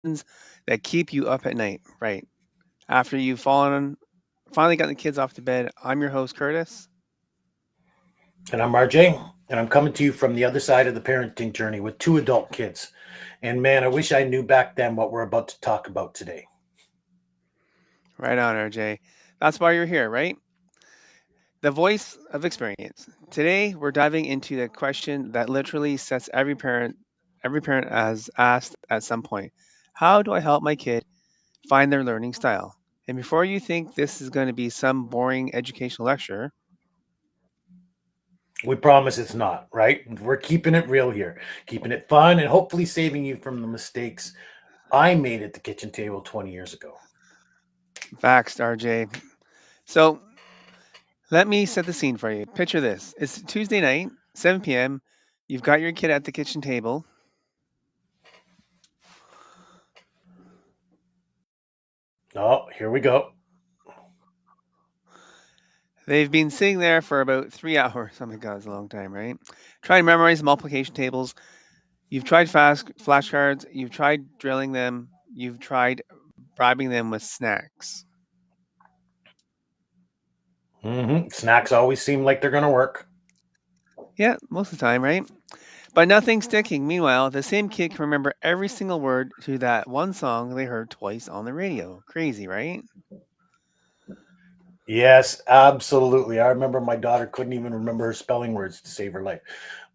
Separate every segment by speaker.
Speaker 1: that keep you up at night, right? After you've finally gotten the kids off to bed, I'm your host, Curtis.
Speaker 2: And I'm RJ, and I'm coming to you from the other side of the parenting journey with two adult kids. And man, I wish I knew back then what we're about to talk about today.
Speaker 1: Right on, RJ. That's why you're here, right? The voice of experience. Today, we're diving into the question that literally sets every parent has asked at some point. How do I help my kid find their learning style? And before you think this is going to be some boring educational lecture,
Speaker 2: We promise it's not, right? We're keeping it real here, keeping it fun, and hopefully saving you from the mistakes I made at the kitchen table 20 years ago.
Speaker 1: facts, RJ. So let me set the scene for you. Picture this. It's Tuesday night, 7 p.m. You've got your kid at the kitchen table.
Speaker 2: Oh, here we go.
Speaker 1: They've been sitting there for about 3 hours. Oh my God, it's a long time, right? Trying to memorize multiplication tables. You've tried fast flashcards. You've tried drilling them. You've tried bribing them with snacks.
Speaker 2: Snacks always seem like they're going to work.
Speaker 1: Yeah, most of the time, right? But nothing's sticking. Meanwhile, the same kid can remember every single word to that one song they heard twice on the radio. Crazy, right?
Speaker 2: Yes, absolutely. I remember my daughter couldn't even remember her spelling words to save her life,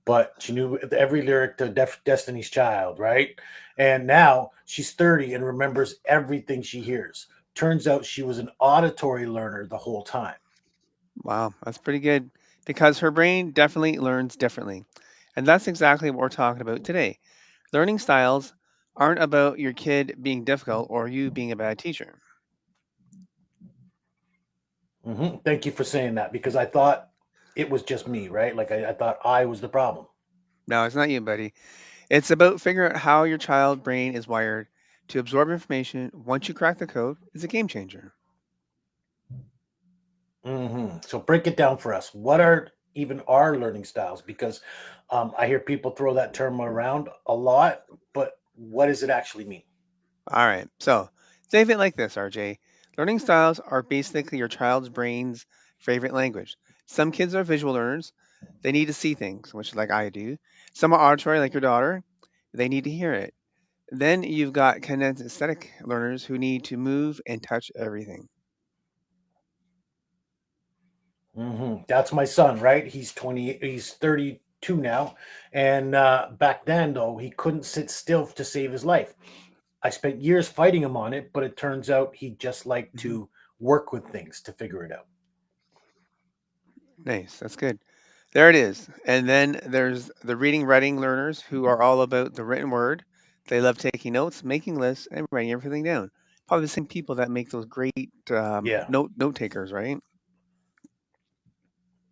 Speaker 2: but she knew every lyric to Destiny's Child, right? And now she's 30 and remembers everything she hears. Turns out she was an auditory learner the whole time.
Speaker 1: Wow, that's pretty good because her brain definitely learns differently. And that's exactly what we're talking about today. Learning styles aren't about your kid being difficult or you being a bad teacher.
Speaker 2: Thank you for saying that because I thought it was just me, right? Like I thought I was the problem.
Speaker 1: No, it's not you, buddy. It's about figuring out how your child brain is wired to absorb information. Once you crack the code, it's a game changer.
Speaker 2: So break it down for us. What are even our learning styles? Because I hear people throw that term around a lot, but what does it actually mean?
Speaker 1: All right. So think of it like this, RJ. Learning styles are basically your child's brain's favorite language. Some kids are visual learners. They need to see things, which like I do. Some are auditory, like your daughter. They need to hear it. Then you've got kinesthetic learners who need to move and touch everything.
Speaker 2: That's my son, right? He's 20. He's 32 now, and back then though he couldn't sit still to save his life. I spent years fighting him on it, but it turns out he just liked
Speaker 1: Mhm.
Speaker 2: to work with things to figure it out.
Speaker 1: Nice. That's good. There it is. And then there's the reading, writing learners who are all about the written word. They love taking notes, making lists, and writing everything down. Probably the same people that make those great
Speaker 2: Yeah.
Speaker 1: note takers, right?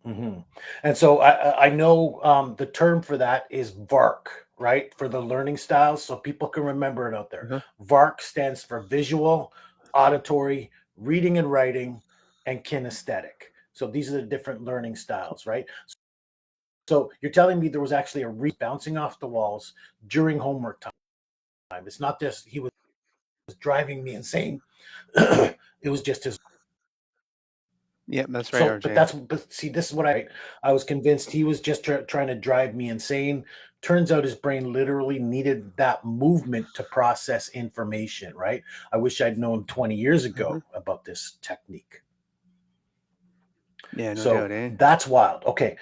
Speaker 2: hmm And so I know the term for that is VARK, right? For the learning styles, so people can remember it out there.
Speaker 1: Uh-huh.
Speaker 2: VARK stands for visual, auditory, reading and writing, and kinesthetic. So these are the different learning styles, right? So you're telling me there was actually a bouncing off the walls during homework time. It's not just he was driving me insane. It was just his.
Speaker 1: Yep, that's right,
Speaker 2: So, but
Speaker 1: RJ.
Speaker 2: but see, this is what I was convinced he was just trying to drive me insane. Turns out his brain literally needed that movement to process information, right? I wish I'd known 20 years
Speaker 1: Uh-huh.
Speaker 2: ago about this technique.
Speaker 1: Yeah, no
Speaker 2: So
Speaker 1: doubt, eh?
Speaker 2: that's wild. Okay.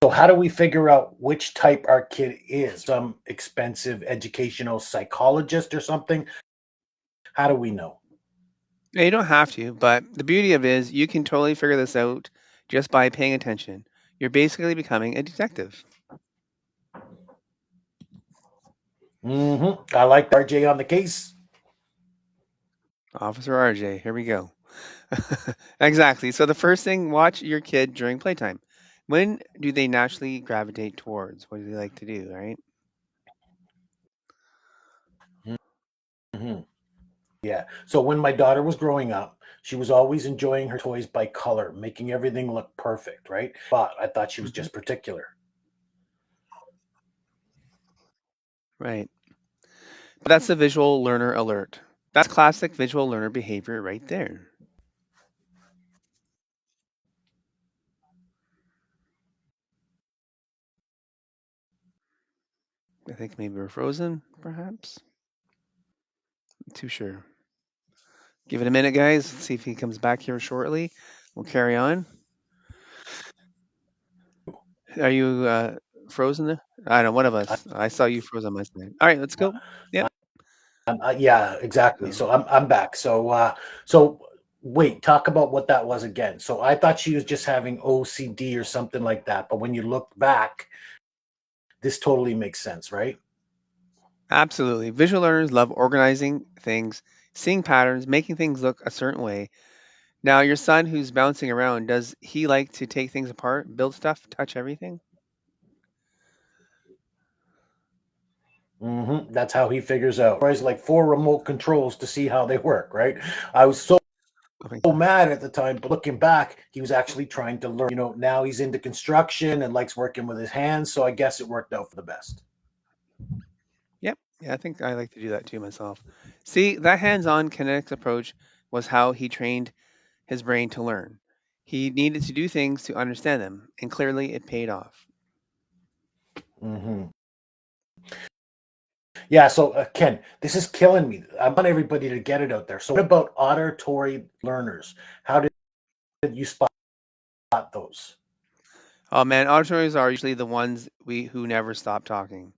Speaker 2: So how do we figure out which type our kid is? Some expensive educational psychologist or something? How do we know?
Speaker 1: Yeah, you don't have to, but the beauty of it is you can totally figure this out just by paying attention. You're basically becoming a detective.
Speaker 2: I like RJ on the case.
Speaker 1: Officer RJ, here we go. Exactly. So the first thing, watch your kid during playtime. When do they naturally gravitate towards? What do they like to do, right?
Speaker 2: Mhm. Yeah. So when my daughter was growing up, she was always enjoying her toys by color, making everything look perfect, right? But I thought she was
Speaker 1: Mhm.
Speaker 2: just particular.
Speaker 1: Right. That's a visual learner alert. That's classic visual learner behavior right there. I think maybe we're frozen, perhaps. Not too sure. Give it a minute, guys. See if he comes back here shortly. We'll carry on. Are you frozen there? I don't know. One of
Speaker 2: I,
Speaker 1: us. I saw you froze on my side. All right, let's go. Yep.
Speaker 2: yeah, exactly.
Speaker 1: So
Speaker 2: So I'm back. So wait, talk about what that was again. So I thought she was just having OCD or something like that, but when you look back, this totally makes sense, right?
Speaker 1: absolutely. Visual learners love organizing things, seeing patterns, making things look a certain way. Now, your son who's bouncing around, does he like to take things apart, build stuff, touch everything?
Speaker 2: That's how he figures out. Whereas like four remote controls to see how they work, right? I was so
Speaker 1: Oh my God.
Speaker 2: mad at the time, but looking back, he was actually trying to learn. Now he's into construction and likes working with his hands. So I guess it worked out for the best.
Speaker 1: Yep. Yeah, I think I like to do that too myself. See, that hands-on kinetic approach was how he trained his brain to learn. He needed to do things to understand them, and clearly it paid off.
Speaker 2: hmm Yeah. So Ken, this is killing me. I want everybody to get it out there. So what about auditory learners? How did you spot those?
Speaker 1: Oh man, auditories are usually the ones we who never stop talking.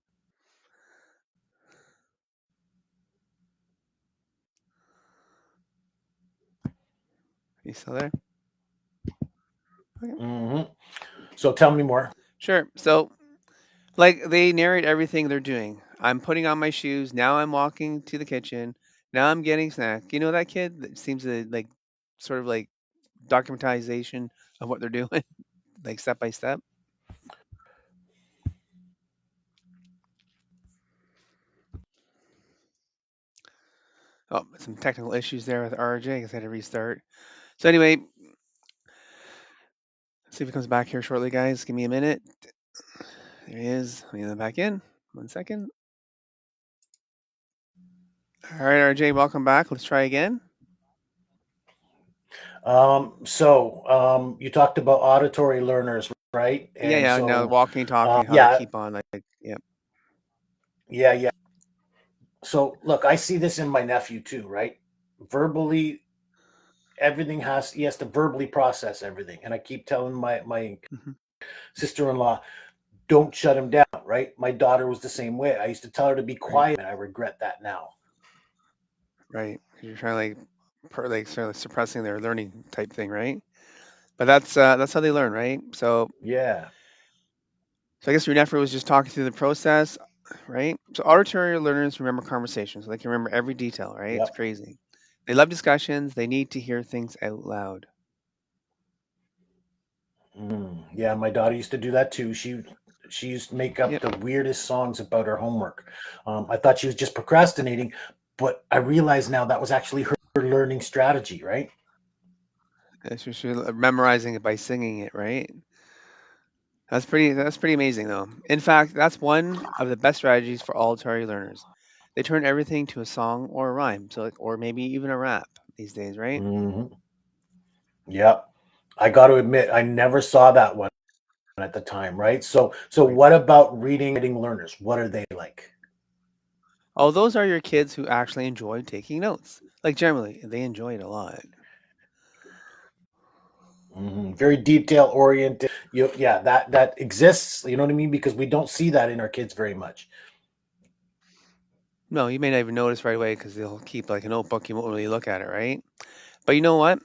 Speaker 1: You still there? Okay.
Speaker 2: hmm So tell me more.
Speaker 1: Sure. So, like, they narrate everything they're doing. I'm putting on my shoes. Now I'm walking to the kitchen. Now I'm getting snack. You know that kid that seems to like, sort of like documentization of what they're doing, like step by step. Oh, some technical issues there with RJ. I guess I had to restart. So anyway, see if he comes back here shortly, guys. Give me a minute. There he is. Let me let him back in. 1 second. All right, RJ, welcome back. Let's try again.
Speaker 2: You talked about auditory learners, right?
Speaker 1: Yeah,
Speaker 2: And
Speaker 1: yeah. Now
Speaker 2: so,
Speaker 1: walking, talking, how to
Speaker 2: yeah,
Speaker 1: keep on. Like, yeah.
Speaker 2: yeah. So look, I see this in my nephew too, right? Verbally, he has to verbally process everything, and I keep telling my
Speaker 1: Hmm.
Speaker 2: sister-in-law, don't shut him down, right? My daughter was the same way. I used to tell her to be
Speaker 1: Right,
Speaker 2: quiet, and I regret that now.
Speaker 1: right. 'Cause you're trying to like, like sort of suppressing their learning type thing, right? But that's how they learn, right?
Speaker 2: Yeah.
Speaker 1: So I guess your nephew was just talking through the process, right? So auditory learners remember conversations. They can remember every detail, right? It's
Speaker 2: Yep.
Speaker 1: crazy. They love discussions. They need to hear things out loud.
Speaker 2: Yeah, my daughter used to do that too. She used to make up
Speaker 1: Yep.
Speaker 2: the weirdest songs about her homework. I thought she was just procrastinating, but I realize now that was actually her learning strategy, right?
Speaker 1: It's just you're memorizing it by singing it, right? That's pretty amazing though. In fact, that's one of the best strategies for auditory learners. They turn everything to a song or a rhyme, so like, or maybe even a rap these days, right?
Speaker 2: hmm Yep. I got to admit, I never saw that one at the time, right? So
Speaker 1: Right.
Speaker 2: what about reading writing learners? What are they like?
Speaker 1: Oh, those are your kids who actually enjoy taking notes. Like generally, they enjoy it a lot.
Speaker 2: Very detail oriented. Yeah, that exists. You know what I mean? Because we don't see that in our kids very much.
Speaker 1: No, you may not even notice right away because they'll keep like a notebook. You won't really look at it, right? But you know what?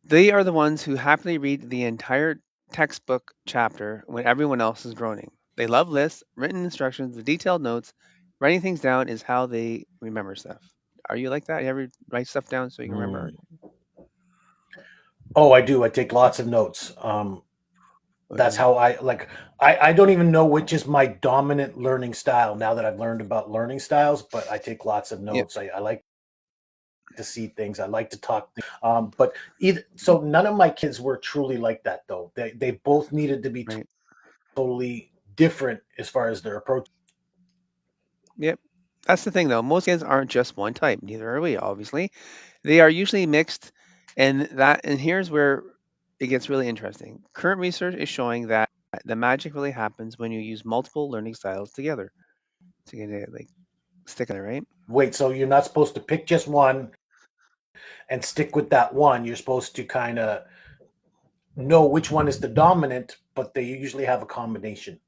Speaker 1: They are the ones who happily read the entire textbook chapter when everyone else is groaning. They love lists, written instructions, the detailed notes. Writing things down is how they remember stuff. Are you like that? You ever write stuff down so you can remember?
Speaker 2: Mm. Oh, I do. I take lots of notes. That's
Speaker 1: Okay.
Speaker 2: how I like. I don't even know which is my dominant learning style now that I've learned about learning styles. But I take lots of
Speaker 1: Yep.
Speaker 2: notes. I like to see things. I like to talk. But either so, none of my kids were truly like that though. They both needed to be
Speaker 1: Right.
Speaker 2: totally different as far as their approach.
Speaker 1: Yep. That's the thing, though. Most kids aren't just one type. Neither are we, obviously. They are usually mixed, and here's where it gets really interesting. Current research is showing that the magic really happens when you use multiple learning styles together to get it like stick together, right?
Speaker 2: Wait, so you're not supposed to pick just one and stick with that one. You're supposed to kind of know which one is the dominant, but they usually have a combination.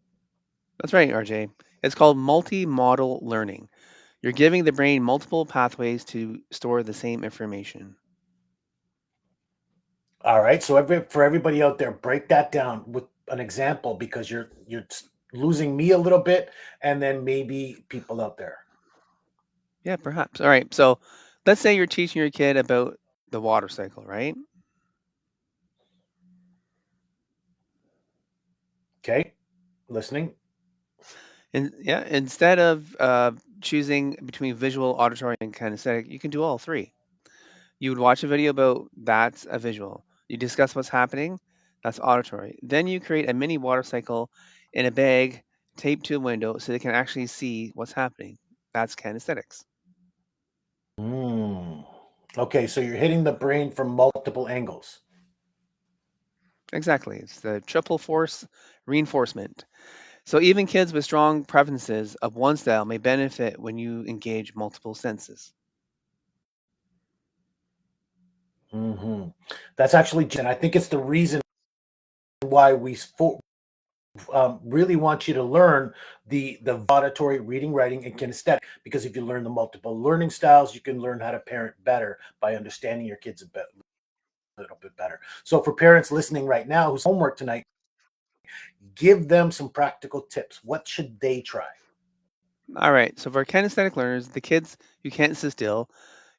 Speaker 1: That's right, RJ. It's called multi-modal learning. You're giving the brain multiple pathways to store the same information.
Speaker 2: All right. So for everybody out there, break that down with an example because you're losing me a little bit, and then maybe people out there.
Speaker 1: Yeah, perhaps. All right. So let's say you're teaching your kid about the water cycle, right?
Speaker 2: Okay, listening.
Speaker 1: And yeah, instead of choosing between visual, auditory, and kinesthetic, you can do all three. You would watch a video about that's a visual. You discuss what's happening, that's auditory. Then you create a mini water cycle in a bag taped to a window so they can actually see what's happening. That's kinesthetics.
Speaker 2: Mm. Okay, so you're hitting the brain from multiple angles.
Speaker 1: Exactly. It's the triple force reinforcement. So even kids with strong preferences of one style may benefit when you engage multiple senses.
Speaker 2: Hmm. That's actually, and I think it's the reason why really want you to learn the auditory, reading, writing, and kinesthetic. Because if you learn the multiple learning styles, you can learn how to parent better by understanding your kids a little bit better. So for parents listening right now who's homework tonight, give them some practical tips. What should they try?
Speaker 1: All right. So for kinesthetic learners, the kids you can't sit still.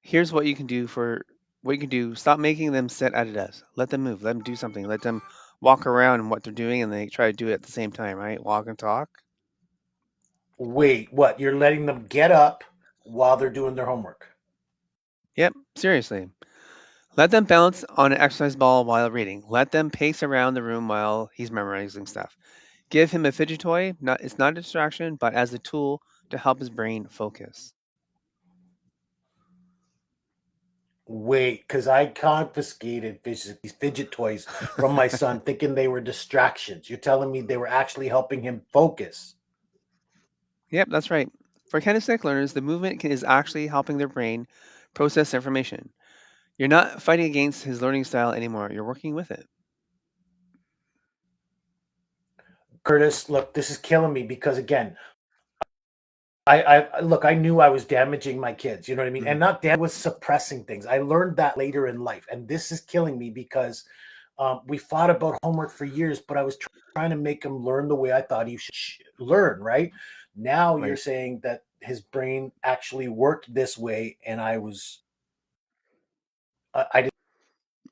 Speaker 1: Here's what you can do. Stop making them sit at a desk. Let them move. Let them do something. Let them walk around and what they're doing, and they try to do it at the same time. Right? Walk and talk.
Speaker 2: Wait, what? You're letting them get up while they're doing their homework?
Speaker 1: Yep. Seriously. Let them bounce on an exercise ball while reading. Let them pace around the room while he's memorizing stuff. Give him a fidget toy. It's not a distraction, but as a tool to help his brain focus.
Speaker 2: Wait, because I confiscated these fidget toys from my son, thinking they were distractions. You're telling me they were actually helping him focus?
Speaker 1: Yep, that's right. For kinesthetic learners, the is actually helping their brain process information. You're not fighting against his learning style anymore. You're working with it.
Speaker 2: Curtis, look, this is killing me because again, I look, I knew I was damaging my kids, you know what I mean?
Speaker 1: Mhm.
Speaker 2: And not damn was suppressing things. I learned that later in life. And this is killing me because we fought about homework for years, but I was trying to make him learn the way I thought he should learn, right? Now you're
Speaker 1: Right.
Speaker 2: saying that his brain actually worked this way, and I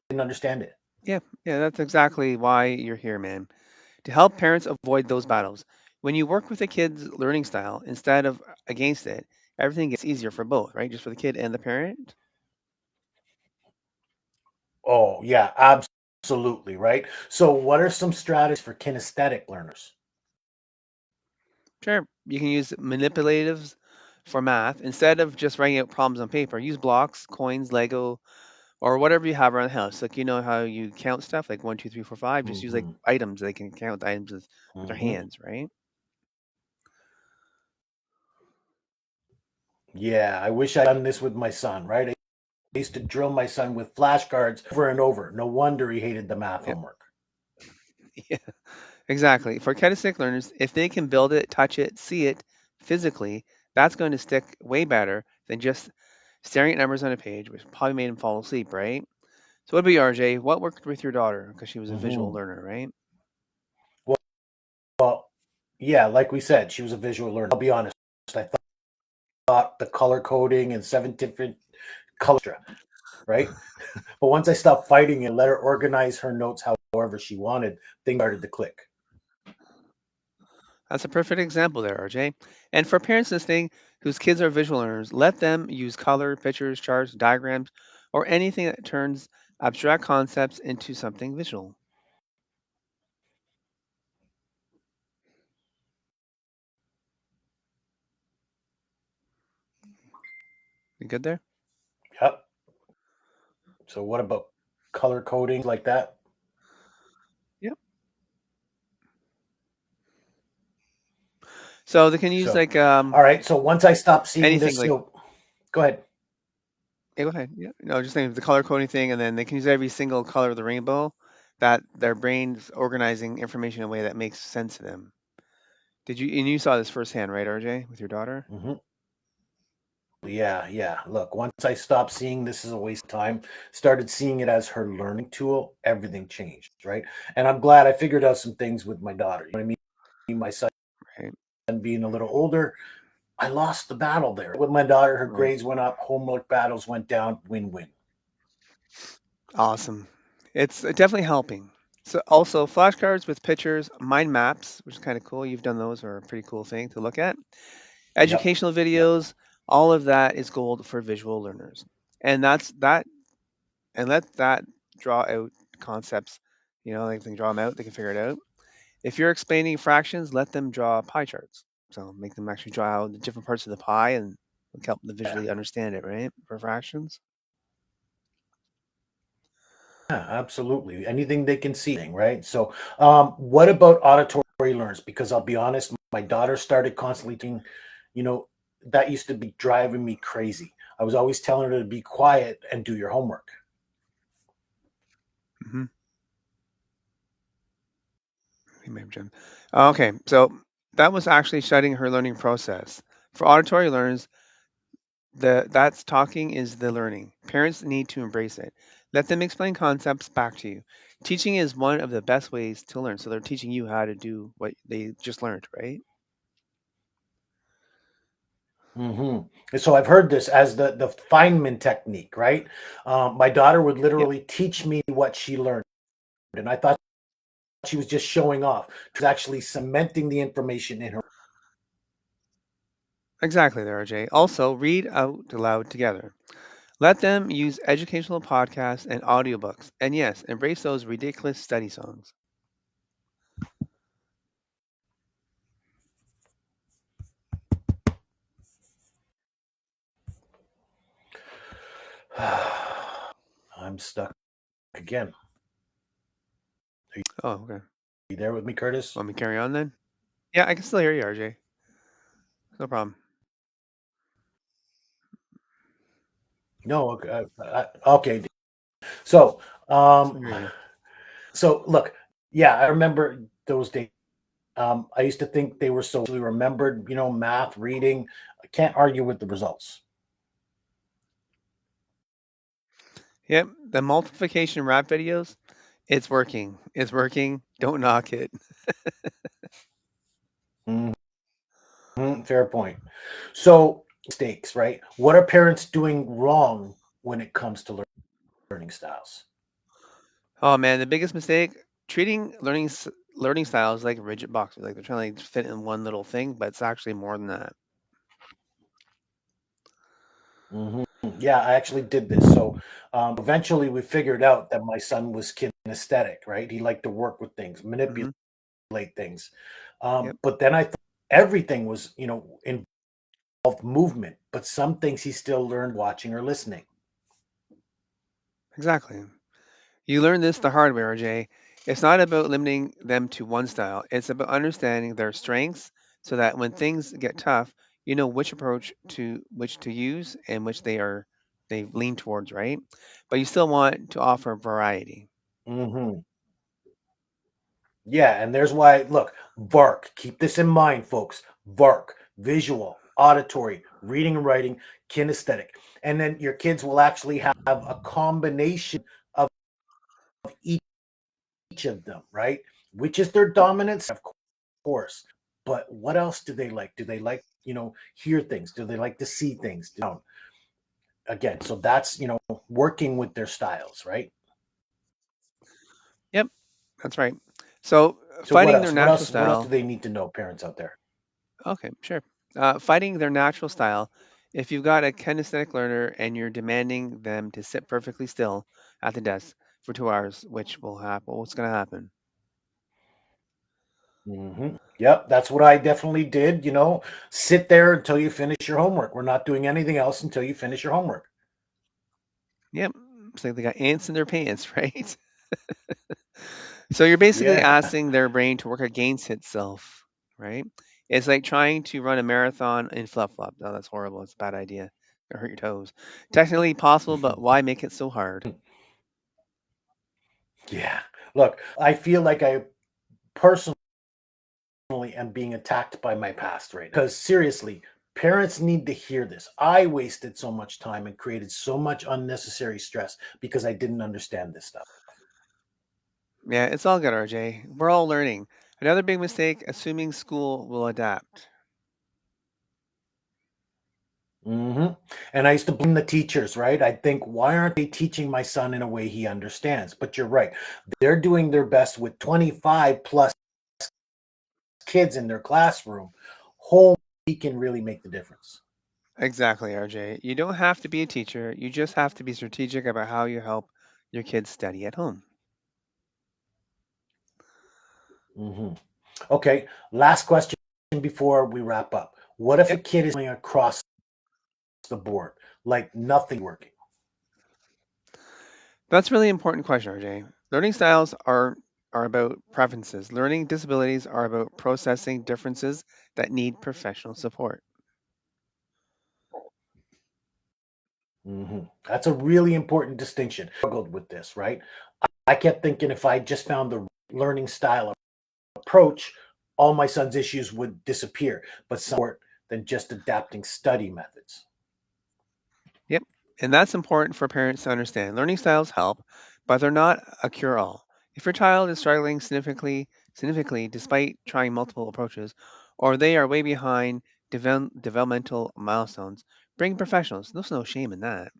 Speaker 2: didn't understand it.
Speaker 1: Yeah, yeah, that's exactly why you're here, man. To help parents avoid those battles. When you work with a kid's learning style instead of against it, everything gets easier for both, right? Just for the kid and the parent.
Speaker 2: Oh, yeah, absolutely, right? So, what are some strategies for kinesthetic learners?
Speaker 1: Sure, you can use manipulatives for math instead of just writing out problems on paper. Use blocks, coins, Lego, or whatever you have around the house. Like you know how you count stuff, like 1, 2, 3, 4, 5. Just use like
Speaker 2: Hmm.
Speaker 1: items. They can count the items with their
Speaker 2: Hmm.
Speaker 1: hands, right?
Speaker 2: Yeah, I wish I'd done this with my son, right? I used to drill my son with flashcards over and over. No wonder he hated the math
Speaker 1: Yep.
Speaker 2: homework.
Speaker 1: Yeah, exactly. For kinesthetic learners, if they can build it, touch it, see it physically, that's going to stick way better than just staring at numbers on a page, which probably made him fall asleep, right? So what about you, RJ? What worked with your daughter? Because she was a visual
Speaker 2: Hmm.
Speaker 1: learner, right?
Speaker 2: Well, yeah, like we said, she was a visual learner. I'll be honest. I thought the color coding and seven different colors, right? But once I stopped fighting and let her organize her notes however she wanted, things started to click.
Speaker 1: That's a perfect example there, RJ. And for parents listening whose kids are visual learners, let them use color, pictures, charts, diagrams, or anything that turns abstract concepts into something visual. You good there?
Speaker 2: Yep. So what about color coding like that?
Speaker 1: Yep. So they can use
Speaker 2: So,
Speaker 1: like
Speaker 2: all right. So once I stop seeing
Speaker 1: anything
Speaker 2: this,
Speaker 1: like
Speaker 2: so go ahead.
Speaker 1: yeah, go ahead. Yeah. No, just think of the color coding thing, and then they can use every single color of the rainbow. That their brains organizing information in a way that makes sense to them. Did you and you saw this firsthand, right, RJ, with your daughter?
Speaker 2: Hmm. Yeah, yeah. Look, once I stopped seeing this as a waste of time, started seeing it as her learning tool, everything changed, right? And I'm glad I figured out some things with my daughter. You know what I mean? My son
Speaker 1: Right.
Speaker 2: being a little older, I lost the battle there. With my daughter, her
Speaker 1: Right.
Speaker 2: grades went up, homework battles went down, win-win.
Speaker 1: Awesome. It's definitely helping. So also flashcards with pictures, mind maps, which is kind of cool. You've done those, are a pretty cool thing to look at.
Speaker 2: Yep.
Speaker 1: Educational
Speaker 2: Yep.
Speaker 1: videos, all of that is gold for visual learners. And that's that and let that draw out concepts. You know, they can draw them out, they can figure it out. If you're explaining fractions, let them draw pie charts. So make them actually draw out the different parts of the pie and help them
Speaker 2: Yeah.
Speaker 1: visually understand it, right? For fractions.
Speaker 2: Yeah, absolutely. Anything they can see, right? So, what about auditory learners? Because I'll be honest, my daughter started constantly thinking, you know, that used to be driving me crazy. I was always telling her to be quiet and do your homework.
Speaker 1: Hmm. Jim. Okay, so that was actually shutting her learning process. For auditory learners, that's talking is the learning. Parents need to embrace it. Let them explain concepts back to you. Teaching is one of the best ways to learn. So they're teaching you how to do what they just learned, right?
Speaker 2: Hmm. And so I've heard this as the Feynman technique, right? My daughter would
Speaker 1: Yep,
Speaker 2: literally teach me what she learned, and I thought she was just showing off. She was actually cementing the information in her.
Speaker 1: exactly there, RJ. Also, read out aloud together. Let them use educational podcasts and audiobooks. And yes, embrace those ridiculous study songs.
Speaker 2: I'm stuck again. Are
Speaker 1: Oh, okay.
Speaker 2: you there with me, Curtis?
Speaker 1: Want me to carry on then? Yeah, I can still hear you, RJ. No problem.
Speaker 2: No, okay. Okay. So, um,
Speaker 1: Still hear you.
Speaker 2: so look, yeah, I remember those days. I used to think they were so easily remembered, math, reading. I can't argue with the results.
Speaker 1: Yep, the multiplication rap videos, it's working. It's working. Don't knock it.
Speaker 2: Mhm. Fair point. So, mistakes, right? What are parents doing wrong when it comes to learning styles?
Speaker 1: Oh man, the biggest mistake, treating learning styles like rigid boxes, like they're trying to fit in one little thing, but it's actually more than that.
Speaker 2: Hmm. Yeah, I actually did this. So, eventually we figured out that my son was kinesthetic, right? He liked to work with things, manipulate
Speaker 1: Hmm.
Speaker 2: things.
Speaker 1: Yep,
Speaker 2: But then I thought everything was, involved movement, but some things he still learned watching or listening.
Speaker 1: exactly. You learn this the hard way, RJ. It's not about limiting them to one style. It's about understanding their strengths so that when things get tough, you know which to use and which they lean towards, right? But you still want to offer variety.
Speaker 2: Hmm. Yeah, and there's why, look, VARK, keep this in mind, folks. VARK, visual, auditory, reading and writing, kinesthetic. And then your kids will actually have a combination of each of them, right? Which is their dominance, of course. But what else do they like? Do they like, hear things? Do they like to see things? Again, so that's, working with their styles, right?
Speaker 1: Yep, that's right. So
Speaker 2: So what
Speaker 1: finding their
Speaker 2: else? What
Speaker 1: natural
Speaker 2: else? What else do
Speaker 1: style.
Speaker 2: they need to know, parents out there?
Speaker 1: Okay, sure. Finding their natural style. If you've got a kinesthetic learner and you're demanding them to sit perfectly still at the desk for 2 hours, which will happen, what's going to happen?
Speaker 2: Yep, that's what I definitely did. Sit there until you finish your homework. We're not doing anything else until you finish your homework.
Speaker 1: Yep. It's like they got ants in their pants, right? So you're basically
Speaker 2: Yeah.
Speaker 1: asking their brain to work against itself, right? It's like trying to run a marathon in flip flop. Oh, that's horrible. It's a bad idea. It'll hurt your toes. Technically possible, but why make it so hard?
Speaker 2: Yeah. Look, I feel like I personally am being attacked by my past right now. Because seriously, parents need to hear this. I wasted so much time and created so much unnecessary stress because I didn't understand this stuff.
Speaker 1: Yeah, it's all good, RJ. We're all learning. Another big mistake, assuming school will adapt.
Speaker 2: hmm And I used to blame the teachers, right? I think, why aren't they teaching my son in a way he understands? But you're right. They're doing their best with 25 plus kids in their classroom. Home, he can really make the difference.
Speaker 1: Exactly, RJ. You don't have to be a teacher. You just have to be strategic about how you help your kids study at home.
Speaker 2: hmm Okay, last question before we wrap up. What if a
Speaker 1: Yep.
Speaker 2: kid is going across the board, like nothing working?
Speaker 1: That's a really important question, RJ. Learning styles are about preferences. Learning disabilities are about processing differences that need professional support.
Speaker 2: That's a really important distinction. I struggled with this, right? I kept thinking if I just found the learning style approach, all my son's issues would disappear, but some more than just adapting study methods.
Speaker 1: Yep. And that's important for parents to understand. Learning styles help, but they're not a cure all. If your child is struggling significantly despite trying multiple approaches, or they are way behind developmental milestones, bring professionals. There's no shame in that.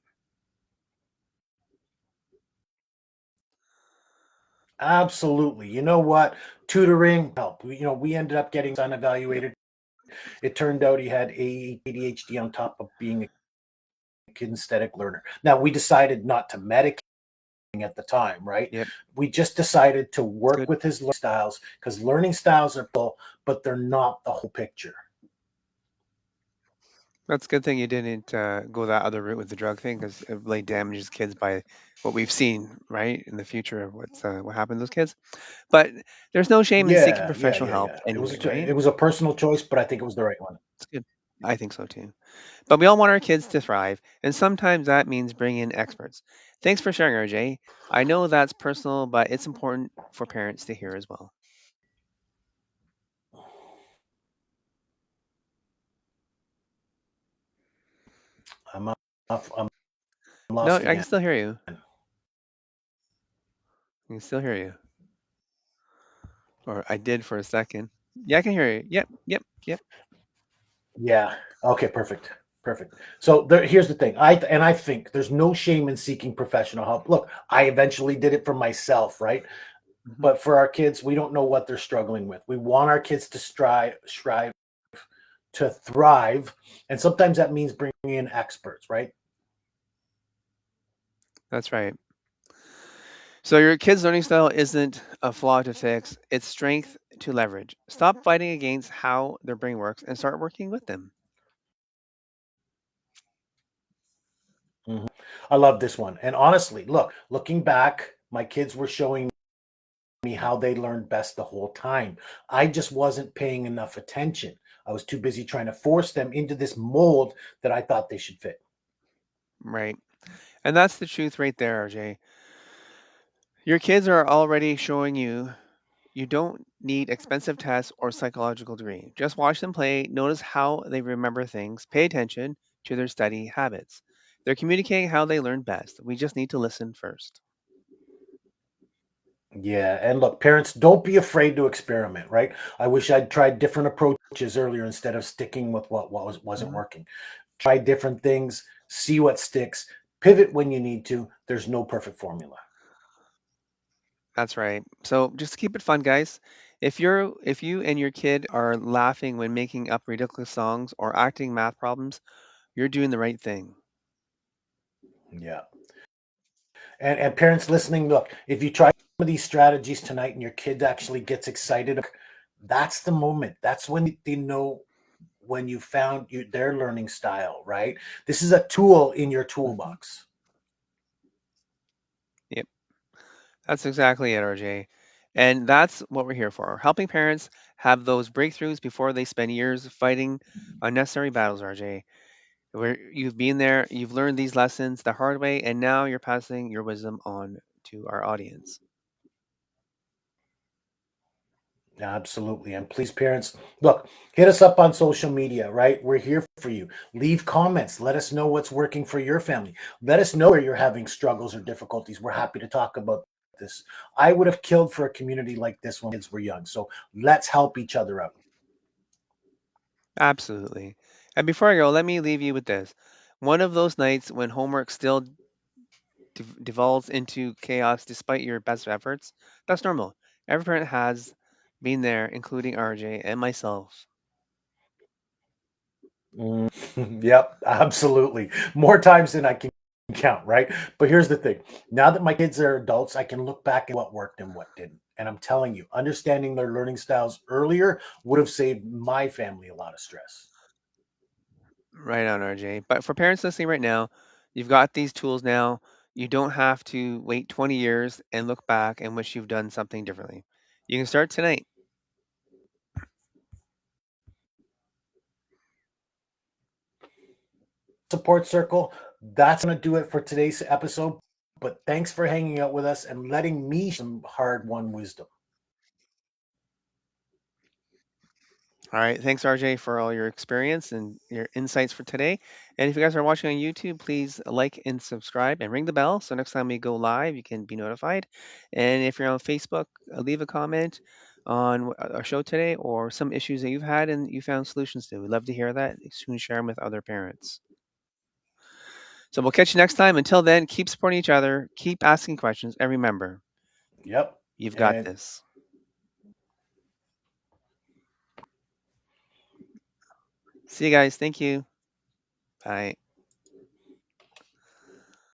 Speaker 2: Absolutely. You know what? Tutoring help. We ended up getting son evaluated. It turned out he had ADHD on top of being a kinesthetic learner. Now we decided not to medicate at the time, right?
Speaker 1: Yep.
Speaker 2: We just decided to work
Speaker 1: Good.
Speaker 2: with his learning styles because learning styles are cool, but they're not the whole picture.
Speaker 1: That's a good thing you didn't go that other route with the drug thing because it really damages kids by what we've seen, right, in the future of what happened to those kids. But there's no shame in seeking
Speaker 2: Yeah, yeah,
Speaker 1: professional
Speaker 2: yeah,
Speaker 1: help
Speaker 2: yeah. It was
Speaker 1: anyway, right?
Speaker 2: it was a personal choice, but I think it was the right one.
Speaker 1: It's good. I think so too. But we all want our kids to thrive, and sometimes that means bringing in experts. Thanks for sharing, RJ. I know that's personal, but it's important for parents to hear as well.
Speaker 2: I'm I'm
Speaker 1: No,
Speaker 2: lost
Speaker 1: I can
Speaker 2: again.
Speaker 1: still hear you. I can still hear you. Or I did for a second. Yeah, I can hear you. Yep, yep, yep.
Speaker 2: Yeah. Okay. Perfect. Perfect. So here's the thing. I think there's no shame in seeking professional help. Look, I eventually did it for myself, right?
Speaker 1: Mhm.
Speaker 2: But for our kids, we don't know what they're struggling with. We want our kids to strive to thrive, and sometimes that means bringing in experts, right?
Speaker 1: That's right. So your kid's learning style isn't a flaw to fix, it's strength to leverage. Stop fighting against how their brain works and start working with them.
Speaker 2: Mhm. I love this one. And honestly, looking back, my kids were showing me how they learned best the whole time. I just wasn't paying enough attention. I was too busy trying to force them into this mold that I thought they should fit.
Speaker 1: Right. And that's the truth right there, RJ. Your kids are already showing you don't need expensive tests or psychological degree. Just watch them play, notice how they remember things, pay attention to their study habits. They're communicating how they learn best. We just need to listen first.
Speaker 2: Yeah, and look, parents, don't be afraid to experiment, right? I wish I'd tried different approaches earlier instead of sticking with what wasn't
Speaker 1: Mhm.
Speaker 2: working. Try different things, see what sticks, pivot when you need to. There's no perfect formula.
Speaker 1: That's right. So just to keep it fun, guys. If you and your kid are laughing when making up ridiculous songs or acting math problems, you're doing the right thing.
Speaker 2: Yeah. And parents listening, look, if you try some of these strategies tonight and your kid actually gets excited, That's the moment. That's when they know when you found their learning style, right? This is a tool in your
Speaker 1: Mhm.
Speaker 2: toolbox.
Speaker 1: Yep, that's exactly it, RJ. And that's what we're here for, helping parents have those breakthroughs before they spend years fighting unnecessary battles, RJ. Where you've been there, you've learned these lessons the hard way, and now you're passing your wisdom on to our audience.
Speaker 2: Absolutely. And please, parents, look, hit us up on social media, right? We're here for you. Leave comments. Let us know what's working for your family. Let us know where you're having struggles or difficulties. We're happy to talk about this. I would have killed for a community like this when kids were young. So let's help each other out.
Speaker 1: Absolutely. And before I go, let me leave you with this. One of those nights when homework still devolves into chaos despite your best efforts, that's normal. Every parent has been there, including RJ and myself.
Speaker 2: Yep, absolutely. More times than I can count, right? But here's the thing. Now that my kids are adults, I can look back at what worked and what didn't. And I'm telling you, understanding their learning styles earlier would have saved my family a lot of stress.
Speaker 1: Right on, RJ. But for parents listening right now, you've got these tools now. You don't have to wait 20 years and look back and wish you've done something differently. You can start tonight.
Speaker 2: Support circle, that's going to do it for today's episode. But thanks for hanging out with us and letting me some hard won wisdom.
Speaker 1: All right. Thanks, RJ, for all your experience and your insights for today. And if you guys are watching on YouTube, please like and subscribe and ring the bell so next time we go live, you can be notified. And if you're on Facebook, leave a comment on our show today or some issues that you've had and you found solutions to. We'd love to hear that. Soon share them with other parents. So we'll catch you next time. Until then, keep supporting each other, keep asking questions, and remember,
Speaker 2: Yep.
Speaker 1: you've got
Speaker 2: And
Speaker 1: this. See you guys. Thank you. Bye.